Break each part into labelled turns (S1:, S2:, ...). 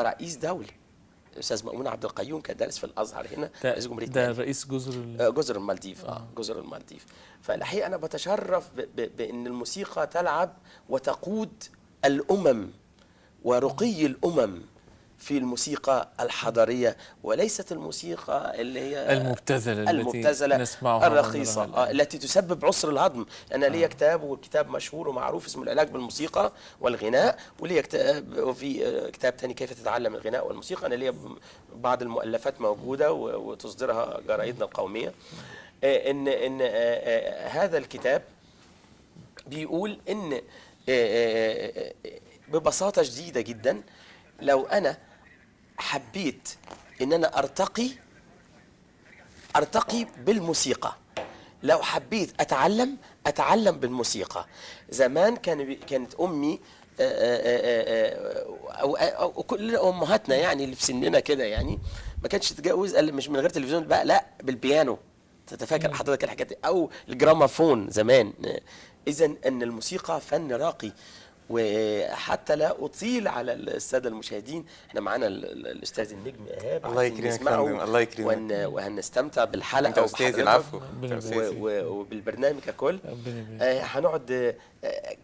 S1: رئيس دولة. الاستاذ مأمون عبد القيوم كان دارس في الازهر هنا، رئيس جمهورية
S2: ده رئيس
S1: جزر المالديف. جزر المالديف. فالحقيقة أنا بتشرف بأن الموسيقى تلعب وتقود الأمم ورقي الأمم في الموسيقى الحضارية، وليست الموسيقى اللي هي
S2: المبتذلة نسمعها
S1: الرخيصة التي تسبب عسر الهضم. أنا ليا كتاب، والكتاب مشهور ومعروف، اسمه العلاج بالموسيقى والغناء، وليا كتاب، وفي كتاب تاني كيف تتعلم الغناء والموسيقى. أنا ليا بعض المؤلفات موجودة وتصدرها جرائدنا القومية. إن هذا الكتاب بيقول إن ببساطة شديدة جدا، لو أنا حبيت إن أنا أرتقي بالموسيقى، لو حبيت أتعلم بالموسيقى. زمان كانت أمي أو كل أمهاتنا يعني اللي في سننا كده يعني ما كانتش تتجوز إلا مش من غير تلفزيون بقى، لا، بالبيانو. تتفاكر حضرتك الحاجات دي، أو الجرامافون زمان. إذن أن الموسيقى فن راقي. وحتى لا أطيل على السادة المشاهدين، احنا معانا الأستاذ النجم إيهاب،
S3: الله يكرمك فندم، الله يكرمك،
S1: وهنستمتع بالحلقة.
S3: انت أستاذي، العفو،
S1: وبالبرنامج ككل. هنقعد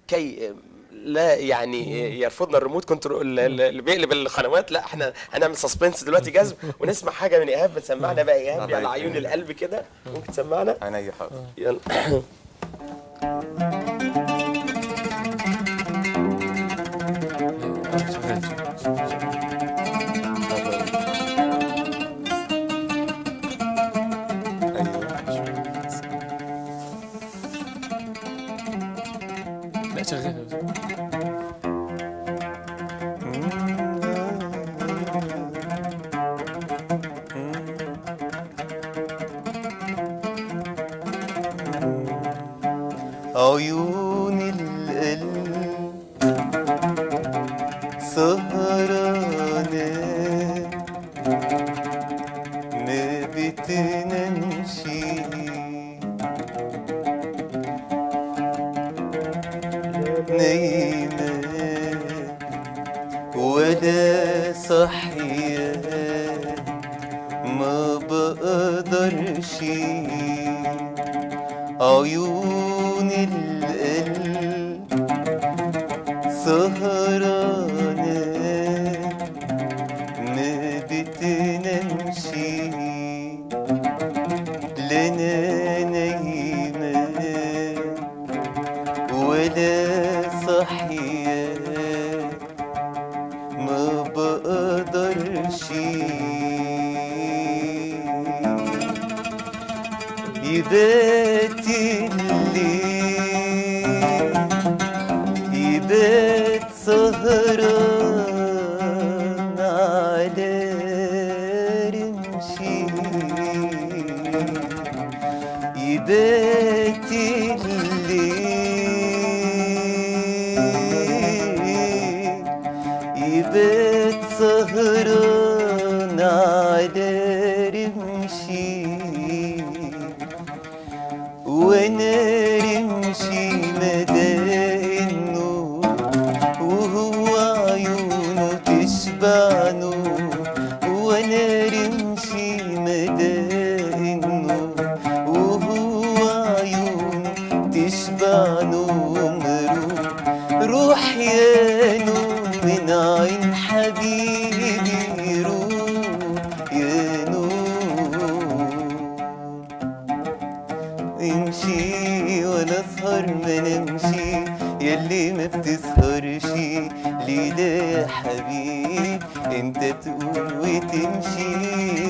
S1: كي لا يعني يرفضنا الريموت كنترول اللي بيقلب القنوات، لا، احنا هنعمل سسبنس دلوقتي، جذب، ونسمع حاجة من إيهاب. بتسمعنا بقى إيهاب على عيون القلب كده، ممكن تسمعنا؟
S3: عينيا حاضر.
S1: يلا.
S2: لا شغال.
S3: عيون القلب سهرانة ما بتنامش، نايمة ولا صحية ما بقدرش. عيون القلب سهرانة ما بتنامش، لا أنا نايمة ولا صحية ما بقدرش. يبات الليل يبات سهران على رمشي، يبات الليل يبات سهران على رمشي، وانا رمشي مدى النور وهو عيونه تشبع نور، وانا رمشي مدى النور وهو عيونه تشبع نور. روح يا نور من عين حبيبي، روح يا نور. امشي وانا اسهر ما نمشي، ياللي ما بتسهرش ليه ده يا حبيب؟ انت تقول وتمشي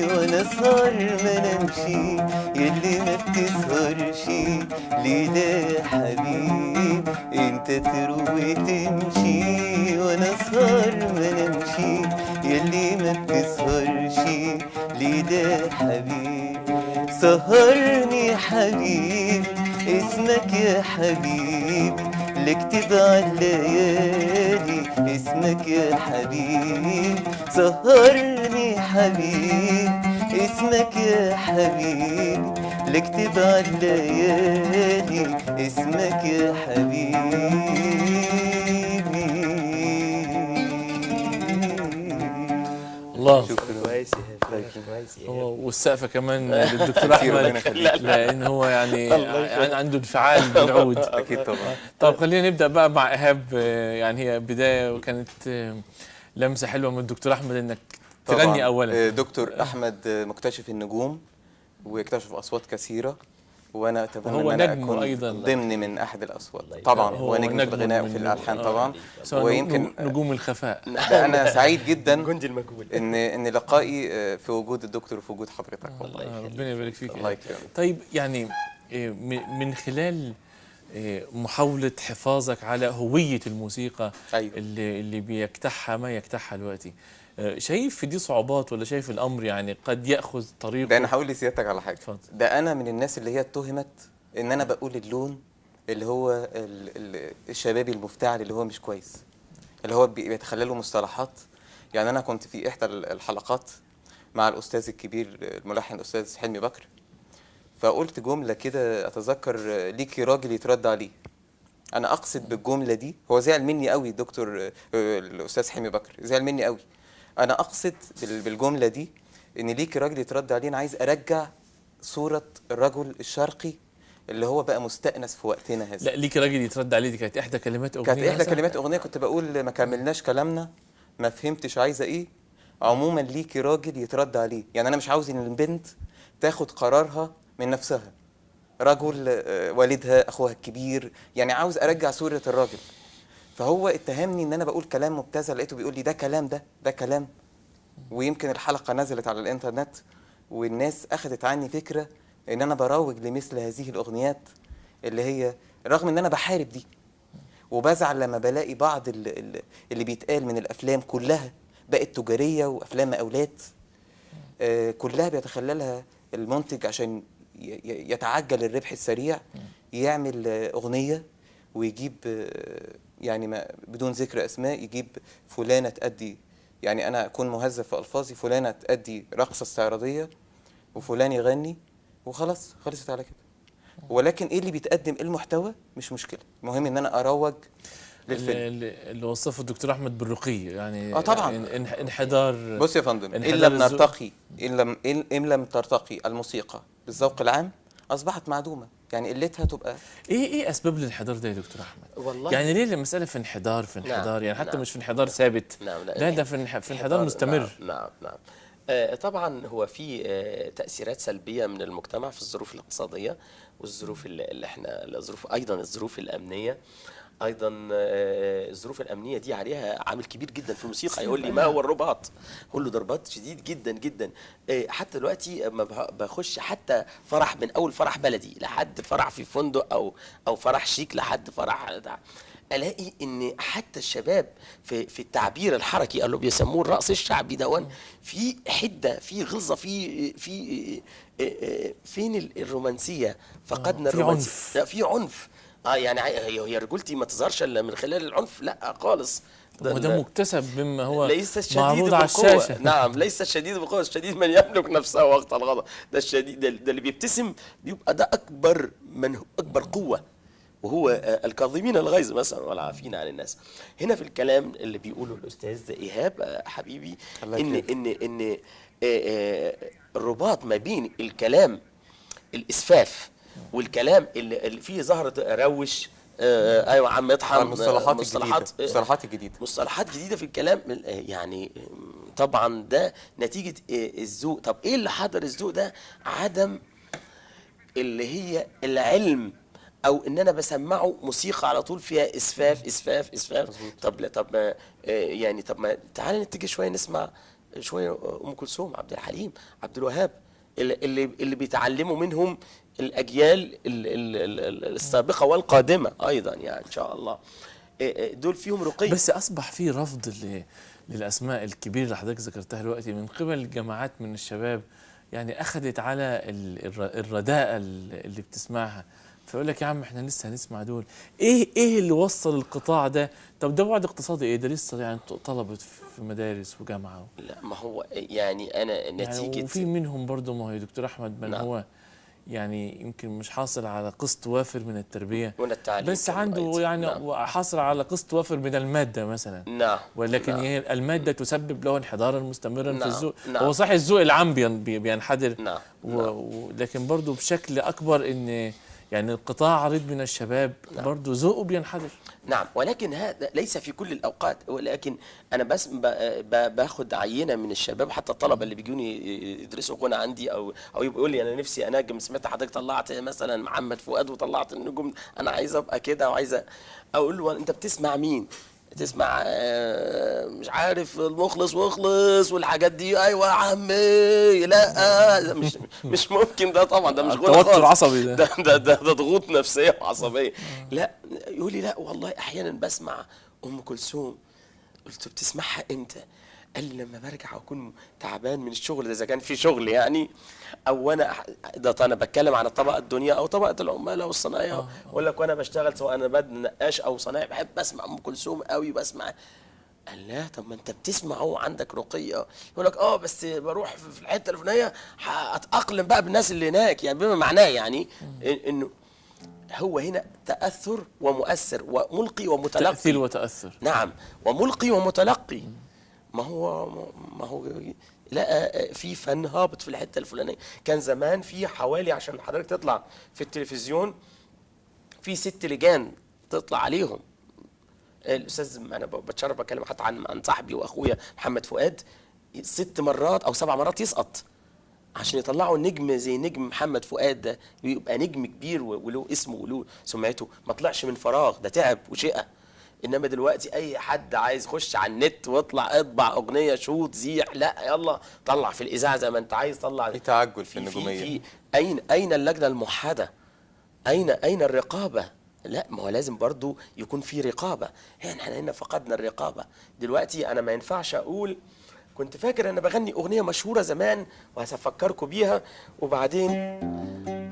S3: وانا اسهر ما نمشي، ياللي ما بتسهرش ليه ده يا حبيب؟ انت تروح وتمشي وانا اسهر ما نمشي، ياللي ما بتسهرش ليه ده يا حبيب؟ سهرني حبيبي اسمك يا حبيبي، لكتب عالليالي اسمك يا حبيبي. سهرني حبيبي اسمك يا حبيبي، لكتب عالليالي اسمك يا حبيبي.
S2: الله.
S3: شكرا.
S1: كويس كويس.
S2: والسقفه كمان للدكتور احمد، لان هو يعني عنده انفعال بالعود.
S3: اكيد طبعا.
S2: طب خلينا نبدا بقى مع ايهاب. يعني هي بدايه وكانت لمسه حلوه من الدكتور احمد انك تغني اولا.
S3: دكتور احمد مكتشف النجوم واكتشف اصوات كثيره، وانا اتمنى ان انا اكون
S2: أيضاً
S3: ضمن من احد الاصوات. طبعا هو نجم في الغناء وفي الالحان طبعا،
S2: ويمكن نجوم الخفاء.
S3: ده انا سعيد جدا
S1: جندي المجهول
S3: ان لقائي في وجود الدكتور وفي وجود حضرتك.
S2: ربنا يبارك فيك.
S3: الله يكرمك.
S2: طيب يعني من خلال محاولة حفاظك على هوية الموسيقى،
S3: أيوة.
S2: اللي بيجتاحها ما يجتاحها دلوقتي، شايف في دي صعوبات ولا شايف الأمر يعني قد يأخذ طريقه؟
S3: ده أنا هقول لسيادتك على حاجة.
S2: اتفضل.
S3: ده أنا من الناس اللي هي اتهمت إن أنا بقول اللون اللي هو الشبابي المفتعل اللي هو مش كويس، اللي هو بيتخلله مصطلحات. يعني أنا كنت في إحدى الحلقات مع الأستاذ الكبير الملحن الأستاذ حلمي بكر، فقلت جملة كده أتذكر ليكي راجل يترد عليه. أنا أقصد بالجملة دي، هو زعل مني قوي الدكتور الأستاذ حلمي بكر، زعل مني قوي. أنا أقصد بالجملة دي إن ليكي راجل يترد عليه. أنا عايز أرجع صورة الرجل الشرقي اللي هو بقى مستأنس في وقتنا هذا.
S2: لا، ليكي راجل يترد عليه دي كانت إحدى كلمات أغنية.
S3: كانت إحدى كلمات أغنية كنت بقول ما كملناش كلامنا، ما فهمتش عايزة إيه، عموما ليكي راجل يترد عليه. يعني أنا مش عاوز إن البنت تاخد قرارها من نفسها، رجل والدها أخوها الكبير، يعني عاوز أرجع صورة الراجل. فهو اتهمني إن أنا بقول كلام مبتذل، لقيته بيقول لي ده كلام، ده كلام. ويمكن الحلقة نزلت على الإنترنت والناس أخذت عني فكرة إن أنا بروج لمثل هذه الأغنيات اللي هي، رغم إن أنا بحارب دي وبزعل لما بلاقي بعض اللي بيتقال من الأفلام كلها بقت تجارية وأفلام مقاولات، كلها بيتخللها المنتج عشان يتعجل الربح السريع، يعمل أغنية ويجيب يعني بدون ذكر أسماء، يجيب فلانة تأدي، يعني أنا أكون مهذب في ألفاظي، فلانة تأدي رقصة استعراضية وفلان يغني وخلاص، خلصت على كده. ولكن إيه اللي بيتقدم، إيه المحتوى مش مشكلة، المهم إن أنا أروج للفيلم.
S2: اللي وصفه الدكتور أحمد بالرقي يعني.
S3: طبعا
S2: انحدار.
S3: بص يا فندم، إن لم ترتقي الموسيقى بالذوق العام أصبحت معدومة، يعني قلتها تبقى.
S2: ايه اسباب الانحدار ده يا دكتور احمد؟
S1: والله
S2: يعني ليه المساله في انحدار
S1: نعم
S2: يعني حتى
S1: نعم
S2: مش في انحدار ثابت؟
S1: نعم
S2: لا، ده في انحدار مستمر.
S1: نعم. طبعا هو في تأثيرات سلبية من المجتمع في الظروف الاقتصادية والظروف اللي احنا ايضا الظروف الأمنية. ايضا الظروف الامنيه دي عليها عامل كبير جدا في الموسيقى. يقول لي ما هو الرباط، اقول له ده رباط شديد جدا جدا. حتى دلوقتي ما بخش حتى فرح، من اول فرح بلدي لحد فرح في فندق او فرح شيك لحد فرح ده، الاقي ان حتى الشباب في التعبير الحركي اللي بيسموه الرقص الشعبي دون، في حده، في غلظه، فين الرومانسيه؟ فقدنا الرومانسيه، في عنف. يعني هي رجولتي ما تظهرش الا من خلال العنف؟ لا خالص.
S2: وده مكتسب مما هو
S1: ليس الشديد
S2: معروض على
S1: بالقوة.
S2: الشاشه.
S1: نعم، ليس الشديد بالقوه، الشديد من يملك نفسه وقت الغضب. ده الشديد، ده اللي بيبتسم بيبقى ده اكبر قوه، وهو الكاظمين الغيظ مثلا والعافين عن الناس. هنا في الكلام اللي بيقوله الاستاذ ايهاب حبيبي، ان الرباط ما بين الكلام الاسفاف والكلام اللي فيه زهرة روش، ايوه عم يطحن،
S3: مصطلحات
S1: جديده في الكلام. يعني طبعا ده نتيجه الذوق. طب ايه اللي حضر الذوق ده؟ عدم اللي هي العلم، او ان انا بسمعه موسيقى على طول فيها اسفاف اسفاف اسفاف. طب يعني ما تعالى نتجه شويه، نسمع شويه ام كلثوم، عبد الحليم، عبد الوهاب، اللي بيتعلموا منهم الأجيال السابقة والقادمة أيضا، يعني إن شاء الله دول فيهم رقي.
S2: بس أصبح في رفض للأسماء الكبيرة اللي حضرتك ذكرتها دلوقتي من قبل الجماعات من الشباب، يعني أخذت على الرداءة اللي بتسمعها، فيقول لك يا عم احنا لسه هنسمع دول. ايه اللي وصل القطاع ده؟ طب ده بعد اقتصادي ايه؟ ده لسه يعني طلبة في مدارس وجامعة.
S1: لا، ما هو يعني أنا نتيجة
S2: يعني وفي منهم برضه، ما هو يا دكتور أحمد من هو يعني يمكن مش حاصل على قسط وافر من التربية،
S1: من التعليم
S2: بس
S1: كمان
S2: عنده
S1: أيضاً.
S2: يعني
S1: نعم.
S2: حاصل على قسط وافر من المادة مثلا،
S1: نعم.
S2: ولكن
S1: نعم.
S2: هي المادة تسبب له انحدارا مستمرا في
S1: نعم.
S2: الذوق.
S1: نعم.
S2: هو صحيح الذوق العام بينحدر،
S1: نعم.
S2: لكن برضه بشكل أكبر إن يعني القطاع عريض من الشباب برضه ذوقه بينحدر.
S1: نعم، ولكن هذا ليس في كل الأوقات، ولكن أنا بس باخد عينة من الشباب، حتى الطلبة اللي بيجوني يدرسوا غنى عندي أو يقول لي أنا نفسي أنجم، سمعت حضرتك طلعت مثلا محمد فؤاد وطلعت النجوم، أنا عايز أبقى كده وعايز أقول له أنت بتسمع مين؟ تسمع مش عارف المخلص واخلص والحاجات دي، ايوه يا عمي، لا مش ممكن ده طبعا، ده مش غنى خالص،
S2: توتر عصبي
S1: ده ضغوط نفسيه وعصبيه. لا يقول لي لا والله احيانا بسمع ام كلثوم. قلت له بتسمعها امتى؟ قال لي لما برجع اكون تعبان من الشغل، ده اذا كان في شغل يعني، او ده انا بتكلم عن الطبقه الدنيا او طبقه العمال والصنايع، اقول لك وانا بشتغل سواء انا نقاش او صنايعي بحب اسمع ام كلثوم قوي، بسمع. قال لا طب ما انت بتسمع هو عندك رقيه، يقول لك بس بروح في الحته الفلانيه اتاقلم بقى بالناس اللي هناك، يعني بما معناه يعني انه هو هنا تاثر ومؤثر وملقي ومتلقي.
S2: تأثير وتأثر.
S1: نعم، وملقي ومتلقي. ما هو لقى في فن هابط في الحته الفلانيه. كان زمان في حوالي، عشان حضرتك تطلع في التلفزيون، في 6 لجان تطلع عليهم. الاستاذ انا بتشرف بتكلم حتى عن صاحبي واخويا محمد فؤاد، 6 مرات او 7 مرات يسقط عشان يطلعوا نجم زي نجم محمد فؤاد ده، يبقى نجم كبير وله اسمه وله سمعته، ما طلعش من فراغ، ده تعب وشقى. انما دلوقتي اي حد عايز يخش على النت واطلع اطبع اغنيه شوط زيح، لا يلا طلع في الاذاعه زي ما انت عايز، طلع.
S3: في تعجل في النجوميه.
S1: اين اللجنه الموحده؟ اين الرقابه؟ لا، ما هو لازم برضو يكون في رقابه. احنا هنا فقدنا الرقابه. دلوقتي انا ما ينفعش اقول كنت فاكر انا بغني اغنيه مشهوره زمان وهفكركم بيها، وبعدين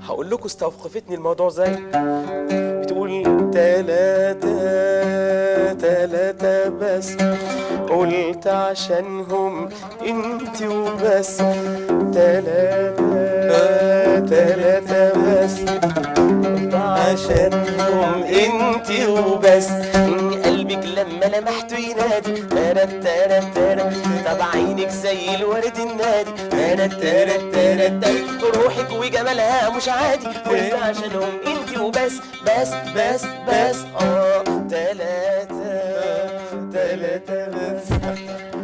S1: هقول لكم استوقفتني الموضوع ازاي. بتقول 3 بس، قلت عشانهم انت وبس، 3 بس، قلت عشانهم انت وبس، قلبك لما لمحته ينادي تارت تارت تارت، طب عينك زي الورد النادي تارت تارت تارت تارت، روحك وجمالها مش عادي، قلت عشانهم انت وبس، بس بس بس 3 بس،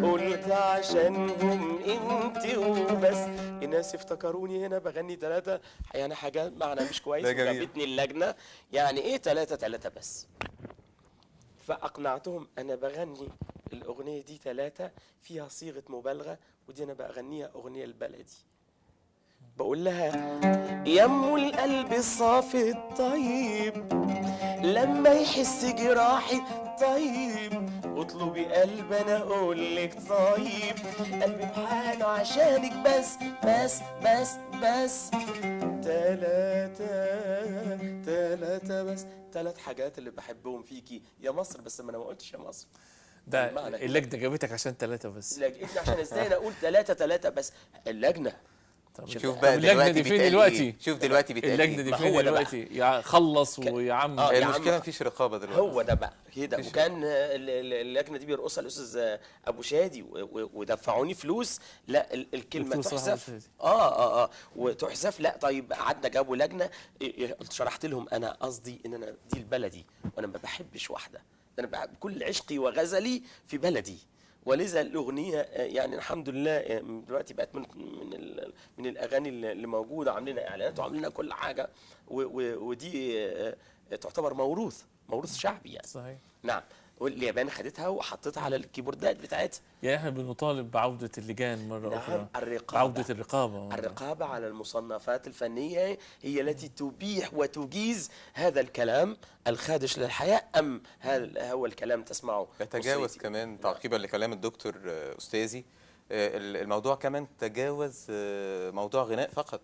S1: قلت عشانهم انت وبس. الناس افتكروني هنا بغني 3، يعني حاجة معنى مش كويس، وجابتني اللجنة يعني ايه 3 بس. فأقنعتهم أنا بغني الأغنية دي 3 فيها صيغة مبالغة، ودي أنا بغنيها أغنية البلدي. بقول لها يا ام القلب الصافي الطيب، لما يحس جراحي طيب، اطلبي قلب انا اقول لك طيب، قلبي بحاله عشانك بس بس بس بس، 3 بس. 3 حاجات اللي بحبهم فيكي يا مصر، بس ما انا ما قلتش يا مصر.
S2: ده اللجنه جابتك عشان 3 بس.
S1: لجنة عشان ازاي انا اقول 3 بس اللجنه.
S3: شوف بقى
S2: اللجنه دي فين دلوقتي؟
S3: شوف دلوقتي بيتقال
S2: اللجنه دي فين دلوقتي؟ يا خلص ويا عم.
S3: المشكله مفيش رقابه دلوقتي.
S1: هو ده بقى كده. وكان اللجنه دي بيرقصها الاستاذ ابو شادي، ودفعوني فلوس. لا الكلمه تحذف، وتحذف. لا طيب قعدنا جابوا لجنه، شرحت لهم انا قصدي ان انا دي البلدي، وانا ما بحبش واحده، انا بحب كل عشقي وغزلي في بلدي. ولذا الاغنيه يعني الحمد لله دلوقتي بقت من الاغاني اللي موجوده، عاملين اعلانات وعاملين كل حاجه، ودي تعتبر موروث شعبي يعني.
S2: صحيح.
S1: نعم. واليابان خدتها وحطتها على الكيبوردات بتاعتها.
S2: يعني احنا بنطالب بعودة اللجان مرة أخرى.
S1: الرقابة.
S2: عودة الرقابة.
S1: الرقابة على المصنفات الفنية هي التي تبيح وتجيز هذا الكلام الخادش للحياة، أم هذا هو الكلام تسمعه؟
S3: تجاوز كمان تعقيبا لكلام الدكتور أستاذي، الموضوع كمان تجاوز موضوع غناء فقط،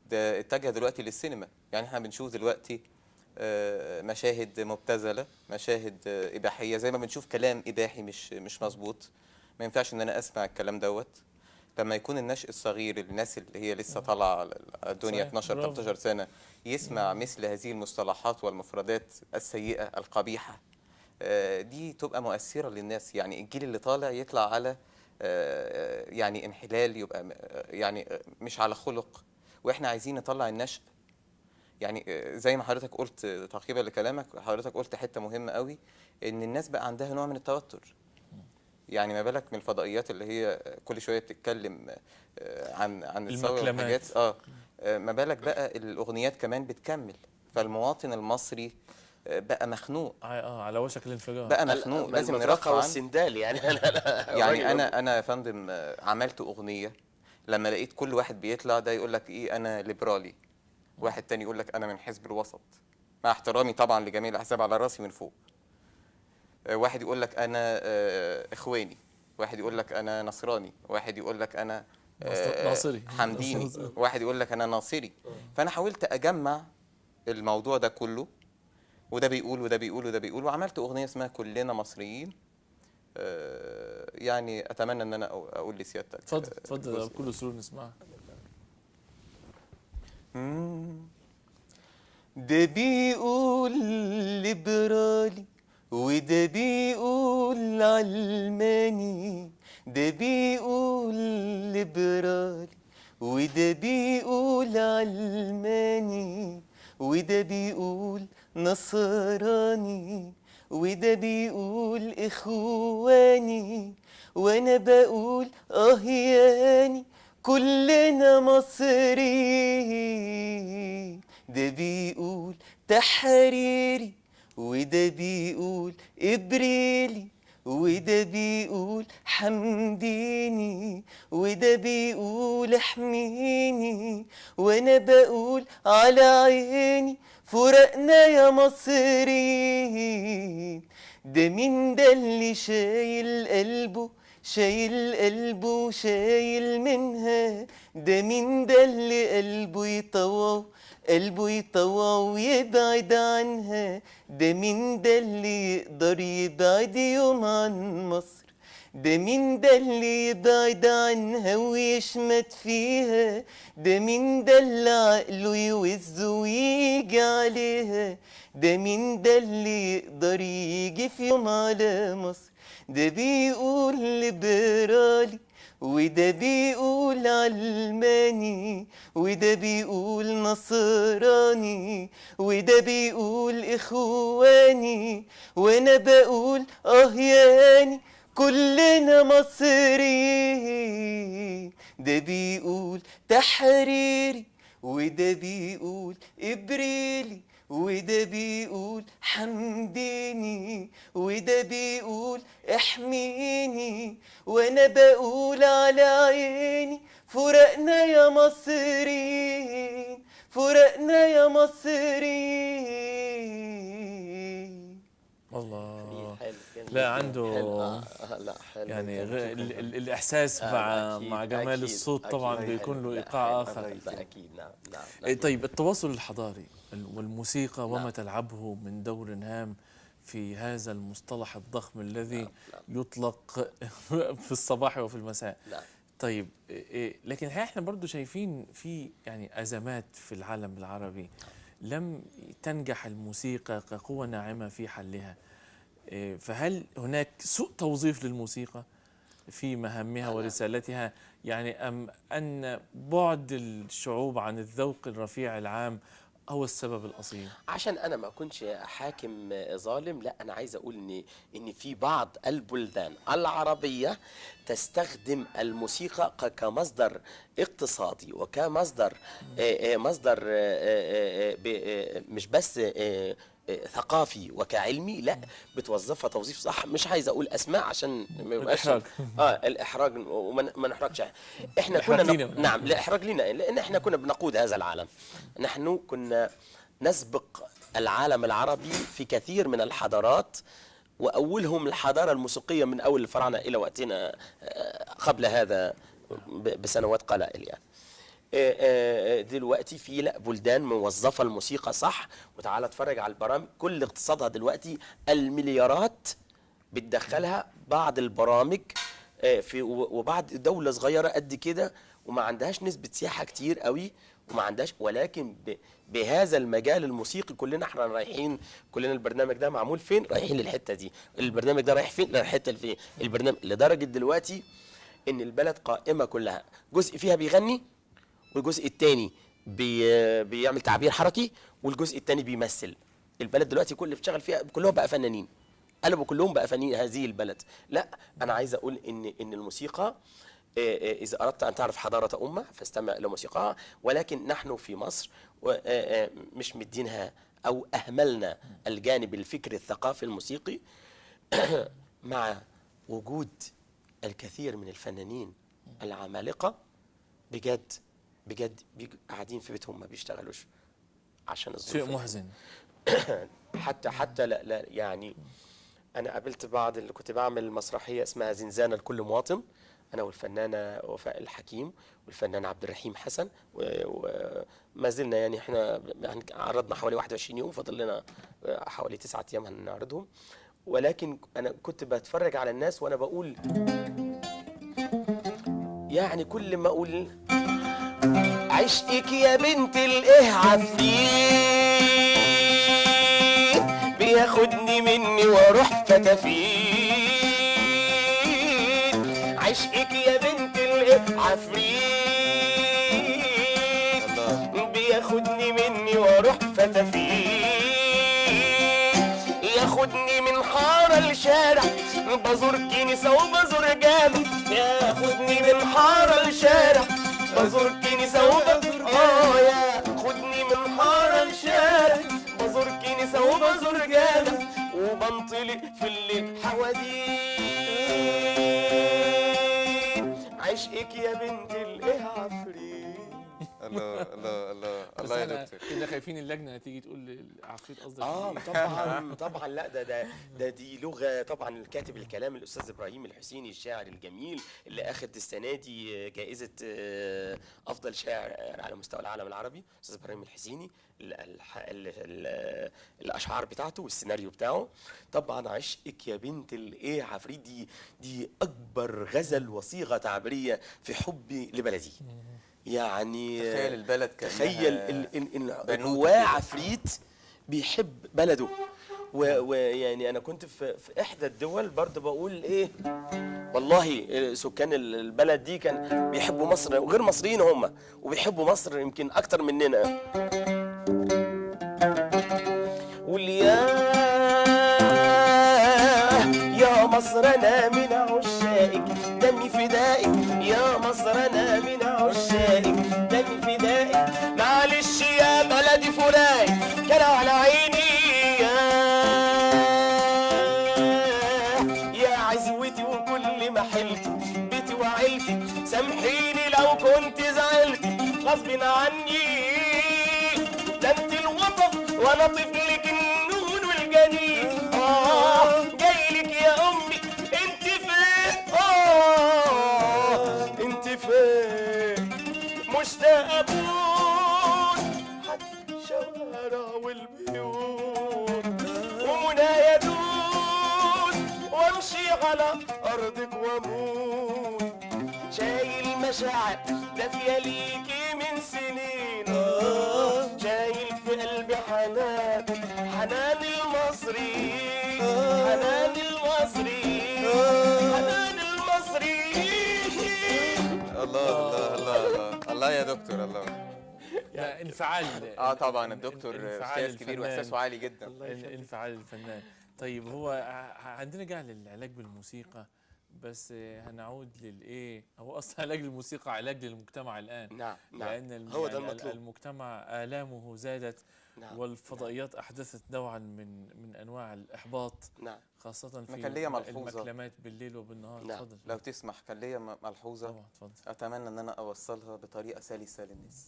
S3: ده اتجه دلوقتي للسينما. يعني احنا بنشوف دلوقتي مشاهد مبتذله، مشاهد اباحيه، زي ما بنشوف كلام اباحي مش مظبوط، ما ينفعش ان انا اسمع الكلام دوت. لما يكون النشء الصغير، الناس اللي هي لسه طالعه على الدنيا
S2: صحيح.
S3: 12
S2: برافو.
S3: 13 سنه، يسمع مثل هذه المصطلحات والمفردات السيئه القبيحه، دي تبقى مؤثره للناس. يعني الجيل اللي طالع يطلع على يعني انحلال، يبقى يعني مش على خلق. واحنا عايزين نطلع النشء. يعني زي ما حضرتك قلت تعقيبا لكلامك، حضرتك قلت حته مهمه قوي، ان الناس بقى عندها نوع من التوتر. يعني ما بالك من الفضائيات اللي هي كل شويه بتتكلم عن الثوره
S2: المكلمات.
S3: والحاجات. ما بالك بقى الاغنيات كمان بتكمل. فالمواطن المصري بقى مخنوق،
S2: على وشك الانفجار.
S3: بقى مخنوق، لازم
S1: المطرقة
S3: نرفع عنه.
S1: والسندال يعني.
S3: يعني انا يا فندم عملت اغنيه، لما لقيت كل واحد بيطلع ده يقول لك ايه، انا ليبرالي، واحد تاني يقول لك انا من حزب الوسط، مع احترامي طبعا لجميع الاحزاب على راسي من فوق. واحد يقول لك انا اخواني، واحد يقول لك انا نصراني، واحد يقول لك انا
S2: ناصري.
S3: حمديني، واحد يقول لك انا ناصري. فانا حاولت اجمع الموضوع ده كله، وده بيقول وده بيقول وده بيقول، وعملت اغنيه اسمها كلنا مصريين. يعني اتمنى ان انا اقول لسيادتك.
S2: اتفضل بكل سرور نسمعها.
S3: ده بيقول ليبرالي، وده بيقول علماني، ده بيقول ليبرالي، وده بيقول علماني، وده بيقول نصراني، وده بيقول إخواني، وأنا بقول ياني كلنا مصريين. ده بيقول تحريري، وده بيقول إبريلي، وده بيقول حمديني، وده بيقول احميني، وانا بقول على عيني فرقنا يا مصريين. ده مين ده اللي شايل قلبه، شايل قلبه شايل منها؟ ده مين ده اللي قلبه يطوع، قلبه يطوع ويبعد عنها؟ ده مين ده اللي يقدر يبعد يوم عن مصر؟ ده مين ده اللي يبعد عنها ويشمت فيها؟ ده مين ده اللي عقله يوز ويجي عليها؟ ده مين ده اللي يقدر يجي في يوم على مصر؟ ده بيقول ليبرالي، وده بيقول علماني، وده بيقول نصراني، وده بيقول إخواني، وانا بقول ياني كلنا مصريين. ده بيقول تحريري، وده بيقول إبريلي، وده بيقول حمديني، وده بيقول احميني، وانا بقول على عيني فرقنا يا مصريين، فرقنا يا مصريين.
S2: الله.
S1: جميل
S2: لا عنده
S1: لا حلو
S2: يعني
S1: جداً.
S2: الإحساس مع
S1: أكيد،
S2: مع جمال
S1: أكيد،
S2: الصوت
S1: أكيد.
S2: طبعا
S1: حلو.
S2: بيكون له
S1: لا،
S2: إيقاع
S1: حلو.
S2: آخر.
S1: لا أكيد. نعم.
S2: طيب التواصل الحضاري والموسيقى وما
S1: نعم.
S2: تلعبه من دور هام في هذا المصطلح الضخم الذي
S1: نعم.
S2: يطلق في الصباح وفي المساء.
S1: نعم.
S2: طيب لكن احنا برضو شايفين في يعني أزمات في العالم العربي لم تنجح الموسيقى كقوة ناعمة في حلها. فهل هناك سوء توظيف للموسيقى في مهامها ورسالتها، يعني أم أن بعد الشعوب عن الذوق الرفيع العام هو السبب الأصيل؟
S1: عشان انا ما اكونش حاكم ظالم، لا انا عايز اقول ان في بعض البلدان العربيه تستخدم الموسيقى كمصدر اقتصادي وكمصدر مصدر مش بس ثقافي وكعلمي، لا بتوظفها توظيف صح. مش عايز اقول اسماء عشان ما يبقاش الاحراج وما نحرجش. احنا كنا نعم لا احراج لنا، لان احنا كنا بنقود هذا العالم. نحن كنا نسبق العالم العربي في كثير من الحضارات، واولهم الحضاره الموسيقيه من اول الفراعنه الى وقتنا قبل هذا بسنوات قلائل. يعني دلوقتي في لا بلدان موظفه الموسيقى صح، وتعالى اتفرج على البرامج كل اقتصادها دلوقتي المليارات بتدخلها بعض البرامج وبعد دولة صغيرة قد كده وما عندهاش نسبة سياحة كتير قوي وما عندهاش، ولكن بهذا المجال الموسيقي كلنا احنا رايحين، كلنا البرنامج ده معمول فين؟ رايحين للحتة دي. البرنامج ده رايح فين؟ للحتة اللي فين. البرنامج لدرجة دلوقتي ان البلد قائمة كلها، جزء فيها بيغني والجزء التاني بيعمل تعبير حركي والجزء التاني بيمثل. البلد دلوقتي كل اللي بيشتغل فيها كلهم بقى فنانين، قلبوا كلهم بقى فنانين هذه البلد. لا انا عايز اقول ان الموسيقى إذا أردت أن تعرف حضارة أمة فاستمع إلى موسيقاها، ولكن نحن في مصر مش مدينها أو أهملنا الجانب الفكري الثقافي الموسيقي مع وجود الكثير من الفنانين العمالقة بجد بجد قاعدين في بيتهم ما بيشتغلوش عشان الظروف.
S2: شيء محزن.
S1: حتى لا يعني أنا قابلت بعض اللي كنت بعمل مسرحية اسمها زنزانة لكل مواطن، أنا والفنانة وفاء الحكيم والفنان عبد الرحيم حسن، وما زلنا يعني احنا عرضنا حوالي 21 يوم، فاضل لنا حوالي 9 أيام هنعرضهم. ولكن أنا كنت بتفرج على الناس وأنا بقول يعني كل ما أقول عشقك يا بنت الإيه عفريت بياخدني مني واروح فتافيت، عشقك يا بنت الإيه عفريت بياخدني مني واروح فتافيت، ياخدني من حارة لشارع بزور كنيسة وبزور جامع، ياخدني من حارة لشارع بزور كنيسة وبزور ياخدني من حارة لشارع بزور كنيسة وبزور جامع، وبنطلق في الليل حواديت عشقك يا بنت الايه عفريت.
S3: الله الله الله الله يا دكتور.
S2: كنا خايفين اللجنه تيجي تقول عفريت قصدك
S1: طبعا طبعا لا دي لغه. طبعا الكاتب الكلام الاستاذ ابراهيم الحسيني الشاعر الجميل اللي اخذ السنه دي جائزه افضل شاعر على مستوى العالم العربي، استاذ ابراهيم الحسيني، الاشعار بتاعته والسيناريو بتاعه. طبعا عشقك يا بنت الايه عفريت دي اكبر غزل وصيغه تعبيريه في حبي لبلدي. يعني
S3: تخيل البلد
S1: تخيل ان جواه عفريت بيحب بلده. ويعني انا كنت في احدى الدول برضه بقول ايه، والله سكان البلد دي كان بيحبوا مصر وغير مصريين هم، وبيحبوا مصر يمكن اكتر مننا. يا مصر انا من عشائك دمي فدائك، يا مصر انا من عشائك دمي فدائك، معلش يا بلدي فراق كان على عيني يا عزوتي وكل ما حلت بيتي وعيلتي، سامحيني لو كنت زعلت غصب عني، ده انت الوطن وانا طفلك النون والجنين. جايلك يا امي انت فين؟ انت فين؟ مشتاق ابوس حتى الشوارع والبيوت، ومنايا ادوس وامشي على ارضك واموت، شايل مشاعر دافيه ليكي من سنين، شايل في قلبي حنان المصري، حنان المصري، حنان المصري.
S3: الله الله الله الله الله يا دكتور الله.
S2: لا انفعال.
S3: طبعا الدكتور استاذ كبير واحساسه عالي جدا.
S2: انفعال الفنان. طيب هو عندنا جعل العلاج بالموسيقى، بس هنعود للايه، هو اصلا علاج الموسيقى علاج للمجتمع الان.
S1: نعم
S2: لان
S1: هو ده المطلوب.
S2: المجتمع آلامه زادت.
S1: نعم.
S2: والفضائيات احدثت نوعا من انواع الاحباط.
S1: نعم.
S2: خاصه في
S3: كان ليا ملحوظه
S2: المكلمات بالليل وبالنهار.
S1: نعم.
S2: اتفضل
S3: لو تسمح، كان ليا ملحوظه
S2: طبعا اتفضل.
S3: اتمنى ان انا اوصلها بطريقه سلسه للناس.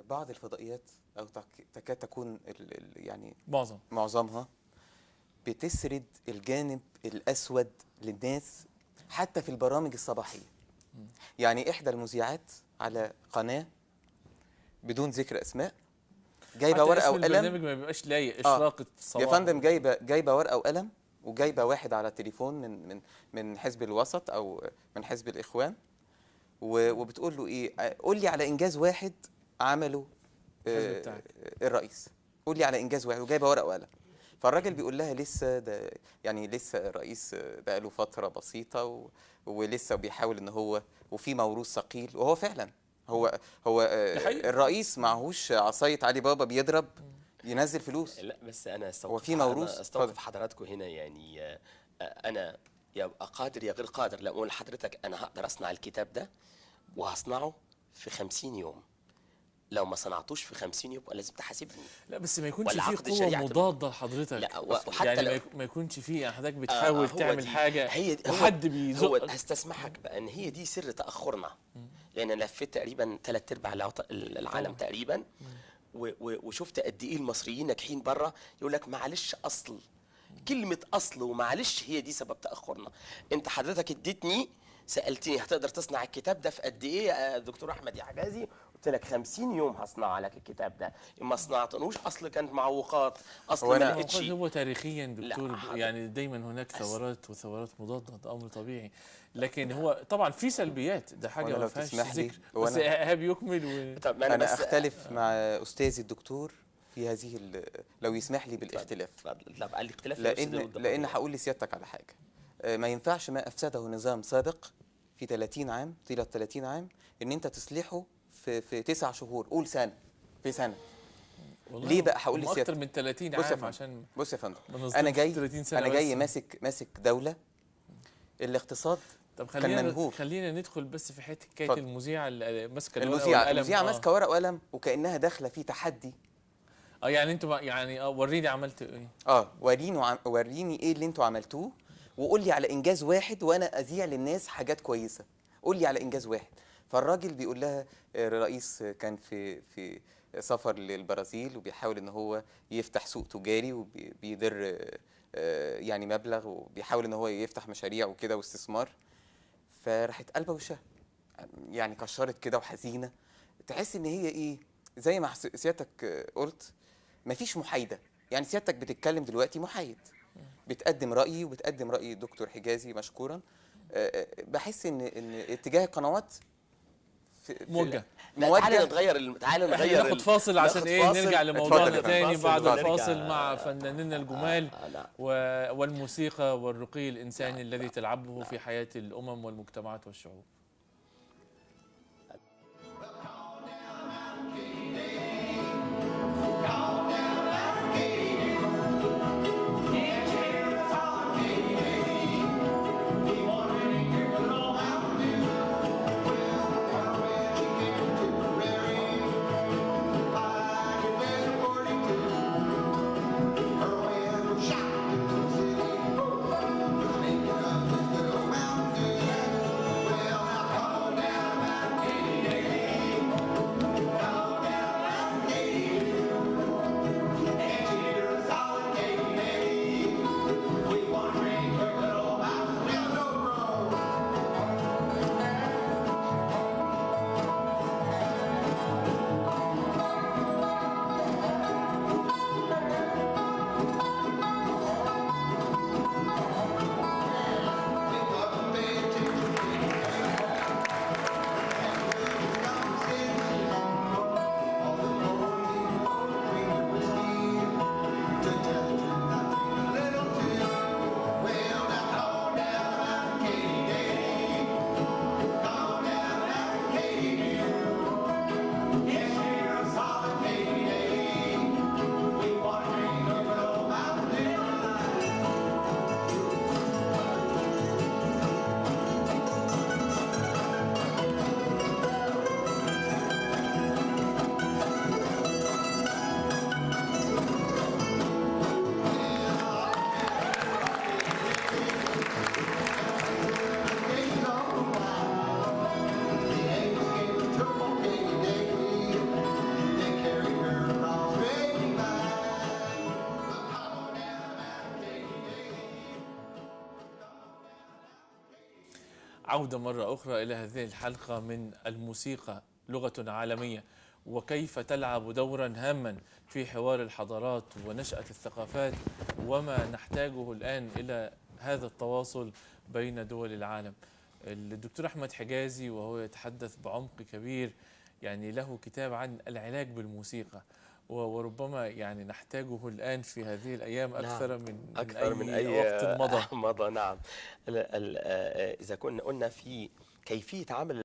S3: بعض الفضائيات او تكاد تكون يعني معظمها بتسرد الجانب الاسود للناس حتى في البرامج الصباحيه. يعني احدى المذيعات على قناه بدون ذكر اسماء جايبه ورقه وقلم،
S2: البرنامج ما بيبقاش لايق اشراقه صباح
S3: يا فندم، جايبه ورقه وقلم وجايبه واحد على التليفون من حزب الوسط او من حزب الاخوان، وبتقول له ايه، قول لي على انجاز واحد عمله
S2: الحزب بتاعك.
S3: الرئيس، قول لي على انجاز واحد، وجايبه ورقه وقلم. فالراجل بيقول لها لسه ده، يعني لسه الرئيس بقى له فتره بسيطه ولسه بيحاول ان هو، وفي موروث ثقيل. وهو فعلا هو
S2: ده حقيقي.
S3: الرئيس معهوش عصايه علي بابا بيضرب ينزل فلوس.
S1: لا بس انا
S3: هو في موروث.
S1: أنا استوقف
S3: اتفضل.
S1: حضراتكم هنا يعني انا يا ابقى قادر يا غير قادر، لا اقول لحضرتك انا هقدر اصنع الكتاب ده وهصنعه في 50 يوم. لو ما صنعتوش في 50 يوم لازم تحاسبني.
S2: لا بس ما يكونش
S1: ولا
S2: في
S1: عقد
S2: قوة
S1: شريعة
S2: مضادة لحضرتك.
S1: لا وحتى
S2: يعني
S1: لو
S2: ما يكونش في، يعني حضرتك بتحاول
S1: هو
S2: تعمل
S1: دي
S2: حاجة
S1: هي دي
S2: وحد
S1: هو
S2: بيزقك.
S1: هستسمحك بقى ان هي دي سر تاخرنا، لان انا لفيت تقريبا 3/4 العالم تقريبا، وشفت قد ايه المصريين ناجحين بره يقول لك معلش اصل، كلمه اصل ومعلش هي دي سبب تاخرنا. انت حضرتك اديتني سالتني هتقدر تصنع الكتاب ده في قد ايه يا دكتور احمد يا حجازي، قلت لك 50 يوم هصنع لك الكتاب ده. ما صنعتنوش اصل كانت معوقات، اصل
S3: هو
S1: ما
S3: أنا
S1: لقيتش.
S2: هو تاريخيا دكتور
S1: لا،
S2: يعني دايما هناك ثورات وثورات مضادة، ده امر طبيعي. لكن هو طبعا في سلبيات، ده حاجة
S3: وأنا
S2: ما
S3: لو
S2: فيهاش
S3: تسمح لي،
S2: ذكر. بس ايهاب يكمل
S1: طب ما
S3: انا
S1: بس
S3: اختلف مع استاذي الدكتور في هذه لو يسمح لي بالاختلاف.
S1: اتفضل. لا بقى الاختلاف يا أستاذ
S3: لان
S1: ضد
S3: لان
S1: طبيعي.
S3: هقول لسيادتك على حاجه، ما ينفعش ما افسده نظام سابق في 30 عام، طيله 30 عام، ان انت تصلحه في 9 شهور، قول سنه، في سنه.
S2: والله
S3: ليه بقى؟ هقول
S2: هم
S3: لسيادتك.
S2: اكتر من 30
S3: بص يا
S2: عام
S3: فندم،
S2: عشان
S3: بص يا فندم،
S2: ما
S3: انا
S2: نظلمش
S3: جاي
S2: 30 سنة
S3: انا جاي
S2: بس.
S3: ماسك دوله الاقتصاد
S2: طب
S3: كان منهوب.
S2: خلينا ندخل بس في حكايه
S3: اتفضل.
S2: المذيعه اللي ماسكه الورقه
S3: المذيعه
S2: والقلم.
S3: المذيعه ماسكه ورقه وقلم وكانها داخله في تحدي.
S2: يعني انتوا يعني وريني عملت ايه.
S3: وريني ايه اللي انتوا عملتوه، وقول لي على انجاز واحد وانا اذيع للناس حاجات كويسه. قول لي على انجاز واحد. فالراجل بيقول لها الرئيس كان في سفر للبرازيل وبيحاول ان هو يفتح سوق تجاري وبيدر يعني مبلغ، وبيحاول ان هو يفتح مشاريع وكده واستثمار. فراحت قلبه وشها، يعني كشرت كده وحزينه، تحس ان هي ايه، زي ما سيادتك قلت مفيش محايده. يعني سيادتك بتتكلم دلوقتي محايد، بتقدم رأيي وبتقدم رأي دكتور حجازي مشكورا. بحس ان اتجاه القنوات
S2: موجه.
S1: تعالى نغير
S2: تعالى ناخد فاصل عشان ايه
S1: فاصل.
S2: نرجع لموضوعنا
S3: اتفضل.
S2: تاني بعد
S1: ونرجع.
S2: الفاصل مع فنانينا الجمال
S1: لا.
S2: والموسيقى والرقي الإنساني الذي تلعبه في حياة الأمم والمجتمعات والشعوب. عودة مرة أخرى إلى هذه الحلقة من الموسيقى لغة عالمية. وكيف تلعب دورا هاما في حوار الحضارات ونشأة الثقافات، وما نحتاجه الآن إلى هذا التواصل بين دول العالم. الدكتور أحمد حجازي وهو يتحدث بعمق كبير، يعني له كتاب عن العلاج بالموسيقى، وربما يعني نحتاجه الآن في هذه الأيام أكثر
S1: نعم.
S2: من
S1: أكثر من أي
S2: وقت مضى.
S1: مضى. نعم. إذا كنا قلنا في كيفية عمل